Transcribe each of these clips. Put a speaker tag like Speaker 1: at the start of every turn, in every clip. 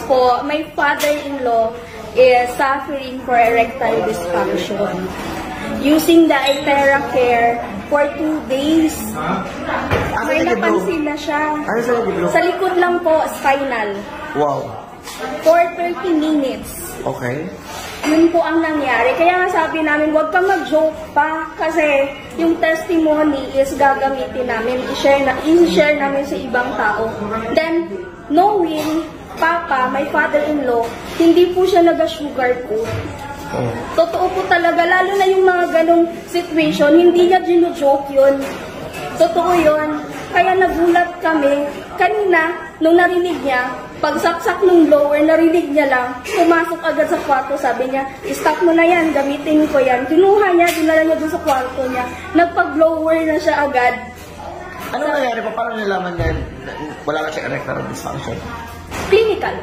Speaker 1: po, my father-in-law is suffering for erectile dysfunction. Using the Itera Care for 2 days. May napansin na siya. Sa likod lang po, spinal.
Speaker 2: Wow.
Speaker 1: For 30 minutes.
Speaker 2: Okay.
Speaker 1: Yun po ang nangyari. Kaya nga sabi namin, huwag kang mag-joke pa. Kasi yung testimony is gagamitin namin. I-share namin sa ibang tao. Then, knowing, Papa, my father-in-law, hindi po siya nag-sugar coat. Oh. Totoo po talaga, lalo na yung mga ganong situation, hindi niya gino-joke yun. Totoo yun. Kaya nagulat kami. Kanina, nung narinig niya, pagsaksak ng blower, narinig niya lang, pumasok agad sa kwarto, sabi niya, stop mo na yan, gamitin ko yan. Kinuha niya, dinala niya dun sa kwarto niya. Nagpag-blower na siya agad.
Speaker 2: Ano nangyari pa? Paano nalaman niya wala na siya erectile dysfunction?
Speaker 1: Clinical.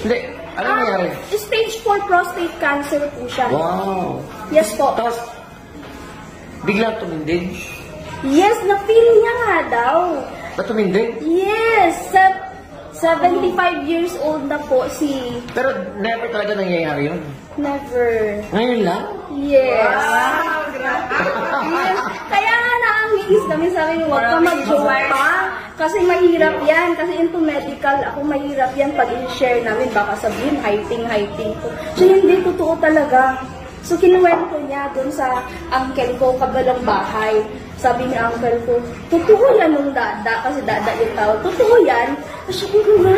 Speaker 2: Hindi. Ano nangyari?
Speaker 1: Stage 4 prostate cancer po siya.
Speaker 2: Wow.
Speaker 1: Yes po.
Speaker 2: Tapos, biglang tumindin?
Speaker 1: Yes, na-feel niya nga daw.
Speaker 2: Na tumindin?
Speaker 1: Yes. 75 years old na po si...
Speaker 2: Pero never talaga nangyayari yun?
Speaker 1: Never.
Speaker 2: Ngayon lang?
Speaker 1: Yes. Wow, yes. Kaya nga naangis kami, sabi niyo, huwag ka mag-joke pa. Kasi mahirap yan. Kasi into medical, ako mahirap yan pag i-share namin. Baka sabihin, hiding ko. So, hindi totoo talaga. So, kinuwento niya dun sa uncle ko, kabalang bahay. Sabi ni uncle ko, totoo yan nung dada, kasi dada yung tawag. Totoo yan. Sabi ko nga.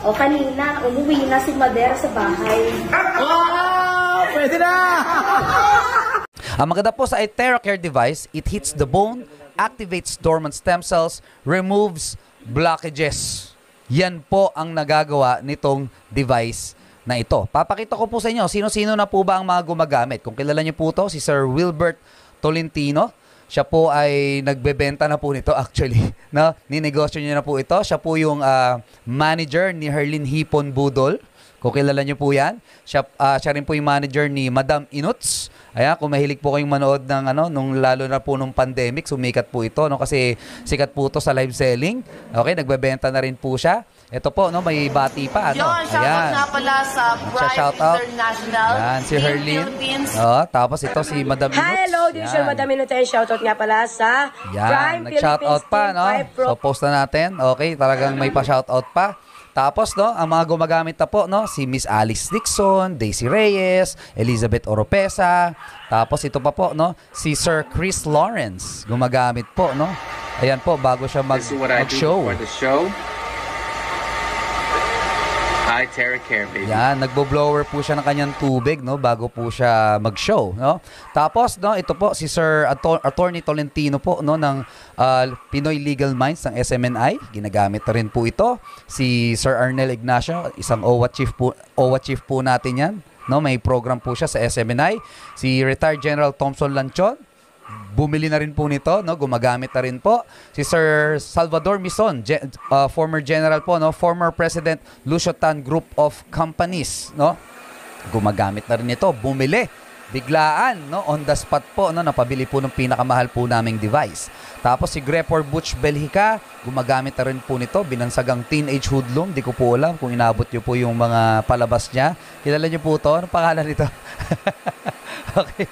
Speaker 1: O, kanina, umuwi na si Madera sa bahay.
Speaker 2: Wow! Pwede na!
Speaker 3: Ang maganda po sa Itera Care device, it hits the bone, activates dormant stem cells, removes blockages. Yan po ang nagagawa nitong device na ito. Papakita ko po sa inyo, sino-sino na po ba ang mga gumagamit. Kung kilala niyo po ito, si Sir Wilbert Tolentino. Siya po ay nagbebenta na po nito actually. No? Ninegosyo niya na po ito. Siya po yung manager ni Herlin Hipon Budol. Kung kilala niyo po yan. Siya rin po yung manager ni Madam Inuts. Ayan, kung mahilig po kayong manood ng nung lalo na po nung pandemic, sumikat po ito, no, kasi sikat po ito sa live selling. Okay, nagbebenta na rin po siya. Ito po, no, may bati pa, ano.
Speaker 4: Yun, shoutout nga pala sa Prime International.
Speaker 3: Yan, si Herlin. Oh, tapos ito si Madam Inuts.
Speaker 5: Hello, this is Madam Inuts. Shoutout nga pala sa Prime Philippines.
Speaker 3: Nag-shoutout pa, no. So, post na natin. Okay, talagang may pa-shoutout pa. Tapos, no, ang mga gumagamit na po, no, si Miss Alice Dixon, Daisy Reyes, Elizabeth Oropesa. Tapos, ito pa po, no, si Sir Chris Lawrence, gumagamit po, no. Ayan po, bago siya mag-show.
Speaker 6: Itera Care, baby.
Speaker 3: Yan, nagbo-blower po siya ng kanyang tubig, no, bago po siya mag-show, no. Tapos, no, ito po si Sir Attorney Tolentino po, no, ng Pinoy Legal Minds ng SMNI. Ginagamit na rin po ito. Si Sir Arnel Ignacio, isang OWA chief po natin yan, no. May program po siya sa SMNI. Si Retired General Thompson Lanchon, bumili na rin po nito, no, gumagamit na rin po. Si Sir Salvador Mison, former general po, no, former President Lucio Tan Group of Companies, no, gumagamit na rin ito, bumili, biglaan, no, on the spot po, no, napabili po ng pinakamahal po naming device. Tapos si Grepor Butch Belhica, gumagamit na rin po nito, binansagang teenage hoodlum, di ko po alam kung inabot nyo po yung mga palabas niya. Kilala nyo po ito? Anong pangalan nito? Okay.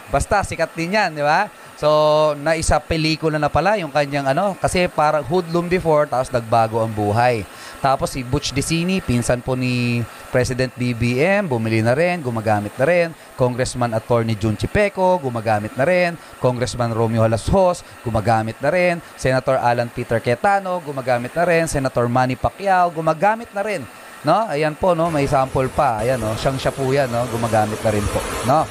Speaker 3: Basta sikat din yan, di ba? So, naisa pelikula na pala yung kanyang kasi parang hoodlum before, tapos nagbago ang buhay. Tapos si Butch Dicini, pinsan po ni President BBM, bumili na rin, gumagamit na rin. Congressman Attorney Jun Chipeco, gumagamit na rin. Congressman Romeo Halasjos, gumagamit na rin. Senator Alan Peter Cayetano, gumagamit na rin. Senator Manny Pacquiao, gumagamit na rin. No? Ayan po, no, may sample pa. Ayan, no, siya po yan, no, gumagamit na rin po, no.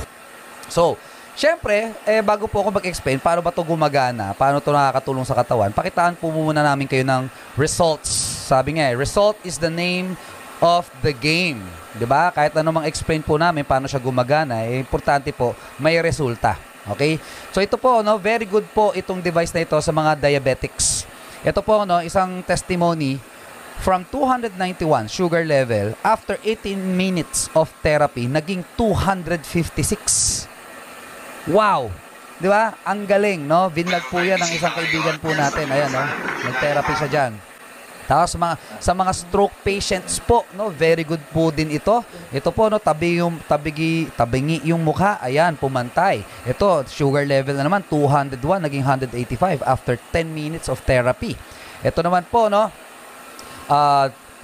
Speaker 3: So, syempre, bago po ako mag-explain paano ba ito gumagana, paano ito nakakatulong sa katawan, pakitaan po muna namin kayo ng results. Sabi nga, result is the name of the game. Diba? Kahit ano mang explain po namin paano siya gumagana, importante po, may resulta. Okay? So, ito po, no, very good po itong device na ito sa mga diabetics. Ito po, no, isang testimony from 291 sugar level, after 18 minutes of therapy, naging 256. Wow! Di ba? Ang galing, no? Vinlag po yan ng isang kaibigan po natin. Ayan, no? Nag-therapy siya dyan. Tapos sa mga stroke patients po, no, very good po din ito. Ito po, no, tabingi yung mukha, ayan, pumantay. Ito, sugar level na naman 201 naging 185 after 10 minutes of therapy. Ito naman po, no,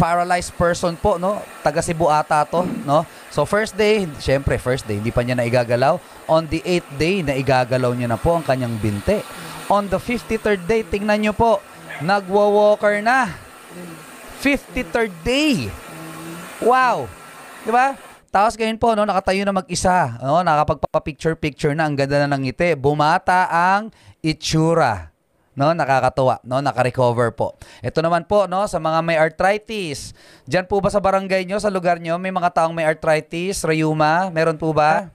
Speaker 3: paralyzed person po, no, taga Cebu ata to, no. So first day, syempre first day, hindi pa niya naigagalaw. On the 8th day, naigagalaw niya na po ang kanyang binte. On the 53rd day, tingnan niyo po, nagwa-walker na. 53rd day. Wow. Di ba? Tapos ngayon po, no, nakatayo na mag-isa. No, nakapagpapicture-picture na. Ang ganda na ng ngiti. Bumata ang itsura. No, nakakatuwa. No, naka-recover po. Ito naman po, no, sa mga may arthritis. Diyan po ba sa barangay nyo, sa lugar nyo, may mga taong may arthritis, rheuma? Meron po ba?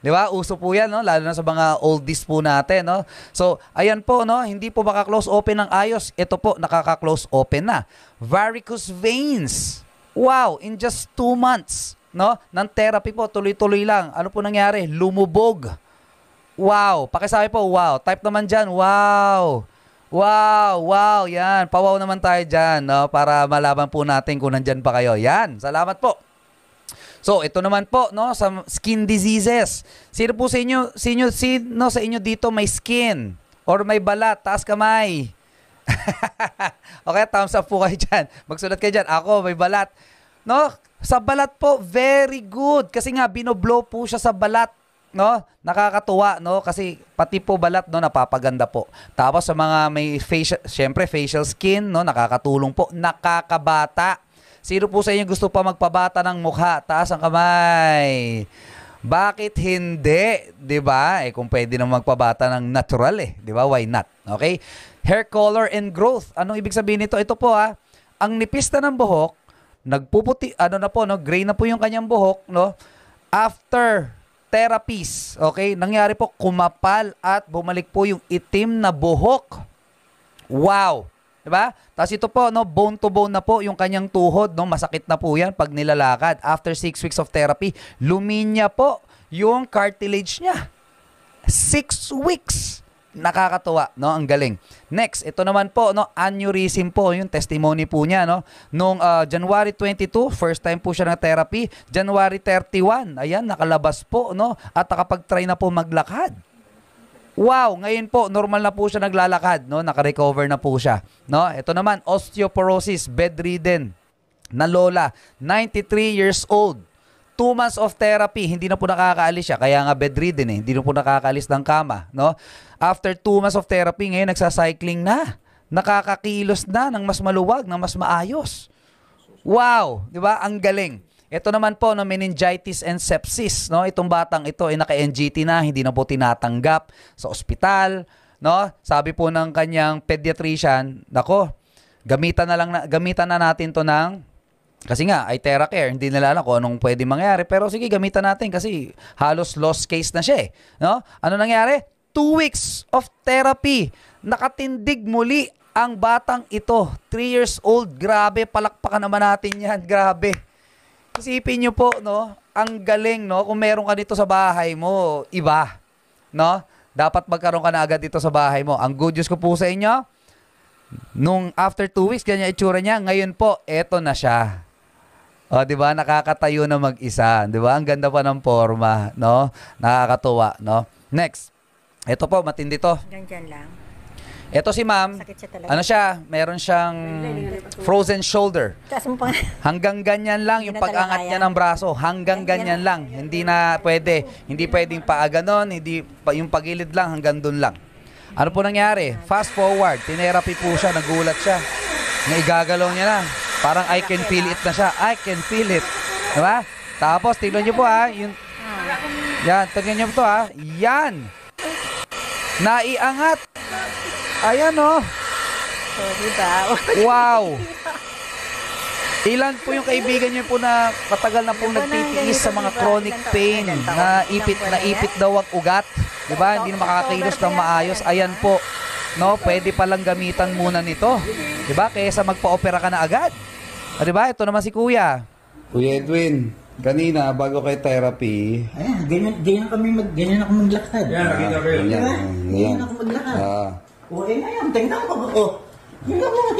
Speaker 3: Di ba? Uso po yan, no? Lalo na sa mga oldies po natin, no? So, ayan po, no? Hindi po maka-close open ng ayos. Ito po, nakaka-close open na. Varicose veins. Wow! In just 2 months, no? Ng therapy po, tuloy-tuloy lang. Ano po nangyari? Lumubog. Wow! Pakisabi po, wow. Type naman dyan, wow! Wow! Wow! Yan. Pawaw naman tayo dyan, no? Para malaman po natin kung nandyan pa kayo. Yan. Salamat po. So, ito naman po, no, sa skin diseases. Sino po sa inyo, sino sa inyo dito may skin or may balat, taas kamay? Okay, thumbs up po kayo dyan. Magsulat kayo dyan. Ako, may balat. No, sa balat po, very good. Kasi nga, binoblow po siya sa balat. No, nakakatuwa, no, kasi pati po balat, no, napapaganda po. Tapos sa mga may facial, syempre facial skin, no, nakakatulong po, nakakabata. Sino po sa inyo gusto pa magpabata ng mukha? Taas ang kamay. Bakit hindi? 'Di ba? Kung pwede naman magpabata ng natural 'di ba? Why not? Okay? Hair color and growth. Anong ibig sabihin nito? Ito po ang nipis na ng buhok, nagpuputi, gray na po yung kanyang buhok, no? After therapies, okay? Nangyari po, kumapal at bumalik po yung itim na buhok. Wow! Diba? Tapos ito po, no, bone to bone na po yung kanyang tuhod, no, masakit na po yan pag nilalakad. After 6 weeks of therapy, luminya po yung cartilage niya. 6 weeks. Nakakatuwa, no, ang galing. Next, ito naman po, no, aneurysm po, yung testimony po niya, no. Noong January 22, first time po siya na therapy. January 31, ayan, nakalabas po, no, at nakapag-try na po maglakad. Wow, ngayon po normal na po siya naglalakad, no? Naka-recover na po siya, no? Ito naman, osteoporosis, bedridden na lola, 93 years old. 2 months of therapy, hindi na po nakakaalis siya, kaya nga bedridden hindi na po nakakaalis ng kama, no? After 2 months of therapy, ngayon nagsa-cycling na. Nakakakilos na ng mas maluwag, ng mas maayos. Wow, 'di ba? Ang galing. Ito naman po, no, meningitis and sepsis, no? Itong batang ito ay naka-NGT na, hindi na po tinatanggap sa ospital, no? Sabi po ng kanyang pediatrician, nako, gamitan na natin to ng, kasi nga ay TheraCare, hindi nila alam kung anong pwede mangyari, pero sige, gamitan natin kasi halos lost case na siya, no? Ano nangyari? 2 weeks of therapy. Nakatindig muli ang batang ito. 3 years old. Grabe, palakpakan naman natin yan. Grabe. Isipin nyo po, no, ang galing, no, kung meron ka dito sa bahay mo, iba, no, dapat magkaroon ka na agad dito sa bahay mo. Ang good news ko po sa inyo, nung after 2 weeks, ganyan itsura niya, ngayon po, eto na siya. O, di ba, nakakatayo na mag-isa, di ba, ang ganda pa ng forma, no, nakakatuwa, no. Next, eto po, matindi to.
Speaker 5: Ganyan lang.
Speaker 3: Ito si ma'am, ano siya, meron siyang frozen shoulder. Hanggang ganyan lang yung pag-angat niya ng braso. Hanggang ganyan lang. Hindi na pwede. Hindi pwedeng paaganon, hindi yung pagilid lang, hanggang dun lang. Ano po nangyari? Fast forward, tinerapy po siya, nagulat siya. Naigagalaw niya na. Parang I can feel it na siya. I can feel it. Diba? Tapos, tignan niyo po yung, yan, tignan niyo po yan. Naiangat. Ayan, oh.
Speaker 5: So, diba?
Speaker 3: Wow. Ilan po yung kaibigan niyo po na matagal na pong nagtitiis sa mga chronic pain, na ipit daw ang ugat, 'di ba? Hindi na makakakilos ng maayos. Ayan po. No, pwede pa lang gamitan muna nito. 'Di ba? Kaysa magpa-opera ka na agad. 'Di ba? Ito naman si Kuya.
Speaker 7: Kuya Edwin, kanina bago kay therapy,
Speaker 8: ayan, ganyan ako maglakad.
Speaker 7: Ganyan ako
Speaker 8: maglakad. O, ngayon, tingnan mo. Tingnan mo.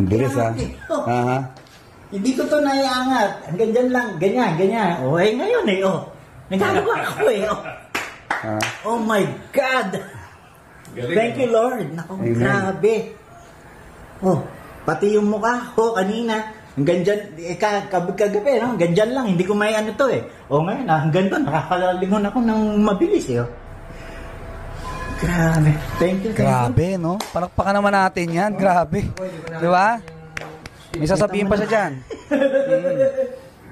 Speaker 7: Ang bilis ha.
Speaker 8: Oh,
Speaker 7: Aha.
Speaker 8: hindi ko to naiangat. Hanggang dyan lang. Ganyan, ganyan. O, eh, ngayon eh, oh. Nagkagawa ako eh, oh. Oh my God! Thank you, Lord. Naku,
Speaker 7: Amen.
Speaker 8: grabe. Oh, pati yung mukha ko kanina. Hanggang dyan, kagabi, no? Hanggang dyan lang. Hindi ko may ano to eh. O ngayon, hanggang doon, nakakalalingon ako ng mabilis eh, oh. Grabe. Thank you, thank you.
Speaker 3: Grabe, no? Palakpakan naman natin yan. Grabe. Di ba? May sasabihin pa siya dyan.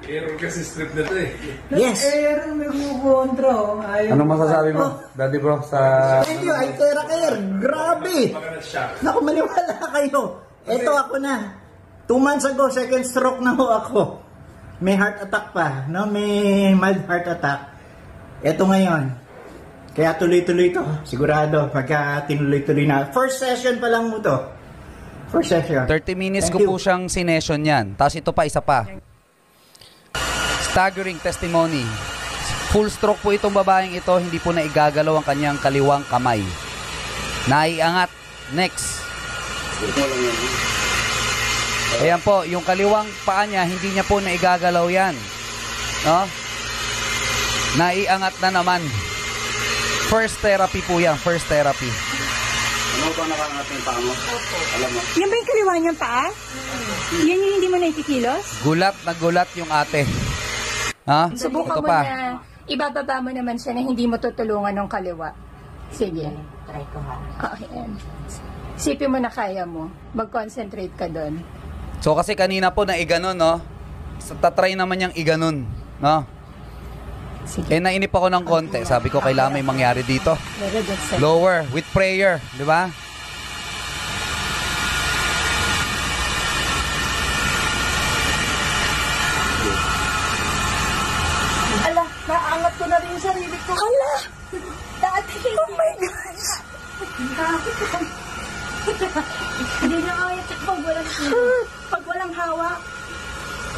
Speaker 9: Error kasi strip na to eh.
Speaker 8: Yes.
Speaker 7: Anong masasabi mo, Daddy Bro, sa...
Speaker 8: Thank you, ay Tera. Grabe. Naku, maniwala kayo. Ito ako na. 2 months ago, second stroke na ho ako. May heart attack pa. No? May mild heart attack. Ito ngayon. Kaya tuloy-tuloy to. Sigurado. Pagka tinuloy-tuloy na. First session pa lang mo to. First session.
Speaker 3: 30 minutes
Speaker 8: Thank
Speaker 3: ko
Speaker 8: you.
Speaker 3: po siyang sinession yan. Tapos ito pa, isa pa. Staggering testimony. Full stroke po itong babaeng ito. Hindi po na igagalaw ang kanyang kaliwang kamay. Naiangat. Next. Ayan po, yung kaliwang paa niya, hindi niya po na igagalaw yan. No? Naiangat na naman. First therapy po yan. First therapy.
Speaker 2: Ano ba nakangat yung paa mo? Alam mo?
Speaker 10: Yan ba yung kaliwa niyang paa? Yan yung hindi mo nakikilos?
Speaker 3: Gulat na gulat yung ate. Ha?
Speaker 10: Subukan
Speaker 3: Ito
Speaker 10: mo
Speaker 3: pa.
Speaker 10: na, ibababa mo naman siya na hindi mo tutulungan ng kaliwa. Sige.
Speaker 4: Try ko ha.
Speaker 10: Okay. Sipin mo na kaya mo. Mag-concentrate ka doon.
Speaker 3: So kasi kanina po na iganon, no? So, tatry naman niyang iganon, no?
Speaker 10: Sige.
Speaker 3: Eh nainip ako ng konti. Sabi ko kailangan may mangyari dito.
Speaker 10: Very good, sir.
Speaker 3: Lower with prayer, di ba?
Speaker 10: Ala, naangat ko na rin yung sarili ko. Ala! Dati hindi. Oh my gosh! Hindi na kaya pag walang hawak.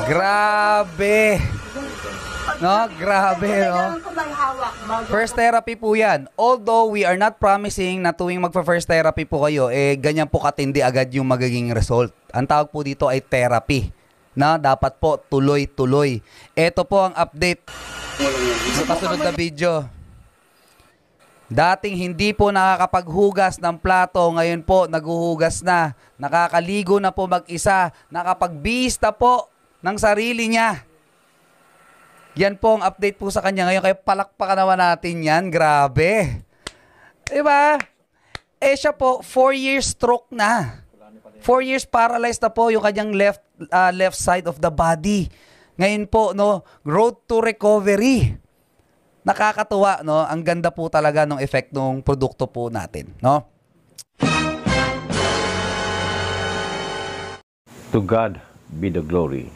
Speaker 3: Grabe. No, grabe, no?
Speaker 10: Kailangan ko may hawak.
Speaker 3: First therapy po yan. Although we are not promising na tuwing magpa-first therapy po kayo, eh ganyan po katindi agad yung magiging result. Ang tawag po dito ay therapy. Na dapat po tuloy-tuloy. Ito po ang update sa kasunod na video. Dating hindi po nakakapaghugas ng plato, ngayon po naghuhugas na. Nakakaligo na po mag-isa. Nakapagbihis na po ng sarili niya. Yan po ang update po sa kanya ngayon. Kaya palakpakan naman natin yan. Grabe. Diba? Eh siya po, 4 years stroke na. 4 years paralyzed na po yung kanyang left side of the body. Ngayon po, no, road to recovery. Nakakatuwa, no? Ang ganda po talaga ng effect ng produkto po natin, no?
Speaker 11: To God be the glory.